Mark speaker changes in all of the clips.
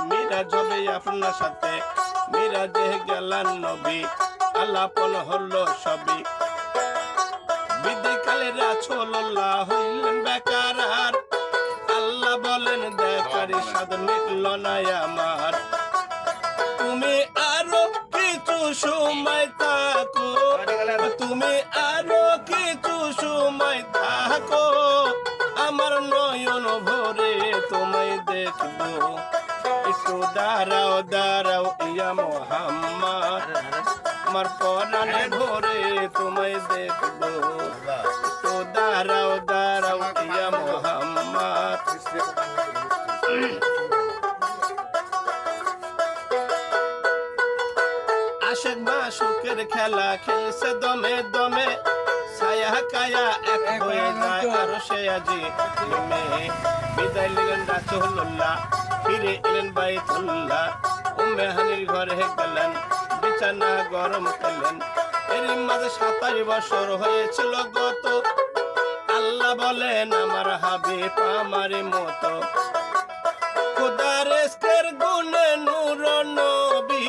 Speaker 1: মিরাজ হবে আপনার সাথে, মিরাজে গেলেন নবী, আলাপন হলো সবই। বিদায়কালে রাসূলুল্লাহ হইলেন বেকার, আর আল্লাহ বলেন দেখারি স্বাদ মিটল না আমার। তুমি আরো কিছু সময় থাকো, তুমি আরো কিছু সময় থাকো, আমার নয়ন ভরে তোমায় দেখবো। একটু দাঁড়াও দাঁড়াও ইয়া মুহাম্মদ, আমার পরাণে ভরে তোমায় দেখবো। একটু দাঁড়াও দাঁড়াও ইয়া মুহাম্মদ। আশেক মাশুকের খেলা খেলছে দমে দমে, ছায়া কায়া এক হয়ে যায় আরো সে আজি নেমে। বিদায় নিলেন রাসূলুল্লাহ, ফিরে এলেন বাইতুল্লাহ, উম্মে হানির ঘরে গেলেন, বিছানা গরম করলেন। এর মাঝে 27 বছর হয়েছিল গত, আল্লাহ বলেন আমার হাবিব আমার মতো। খোদার ইশকের গুণে নূর নবী,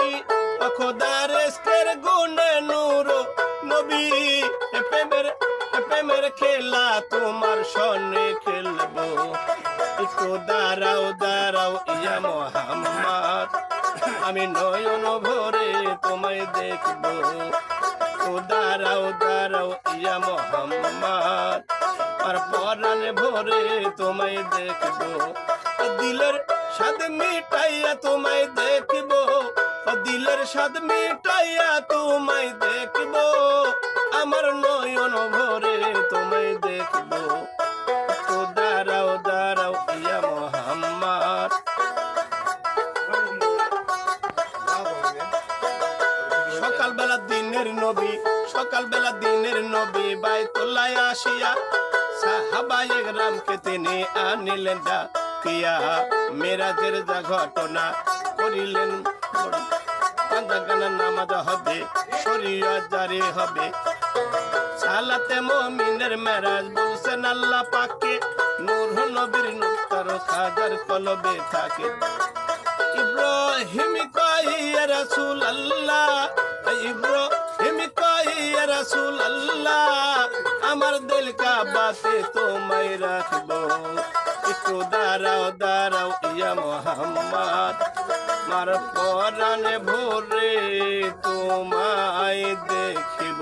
Speaker 1: খোদার ইশকের গুণে নূর নবী। প্রেমের খেলা তোমার সনে খেলবো। একটু দাঁড়াও দাঁড়াও ইয়া মুহাম্মদ, আমি নয়ন ভরে তোমায় দেখবো। তো দাঁড়াও দাঁড়াও ইয়া মুহাম্মদ, আর পরাণে ভরে তোমায় দেখবো। দিলের স্বাদ মিটাইয়া তোমায় দেখবো, দিলের স্বাদ মিটাইয়া তোমায় দেখবো, আমার নয়ন ভরে তোমায় দেখবো। তো দাঁড়াও দাঁড়াও ইয়া মুহাম্মদ। সকালবেলা দিনের নবী, সকালবেলা দিনের নবী বাইতুল্লাহ আসিয়া সাহাবায়ে কেরামকে তিনি আনিলেন ডাকিয়া। মেরাজের যা ঘটনা করিলেন, পাঁচগানা নামাজ হবে, শরীয়ত জারি হবে। সালাতে মুমিনের মেরাজ বলছেন আল্লাহ পাকে, নূর নবীর নূর তার খাজার কলবে থাকে। ইব্রাহিম কয় ইয়া রাসূলুল্লাহ, ইব্রাহিম কয় ইয়া রাসূলুল্লাহ, আমার দিল কাবাতে তোমায় রাখবো। একটু দাঁড়াও দাঁড়াও ইয়া মুহাম্মদ, আমার পরাণে ভরে তোমায় দেখিব।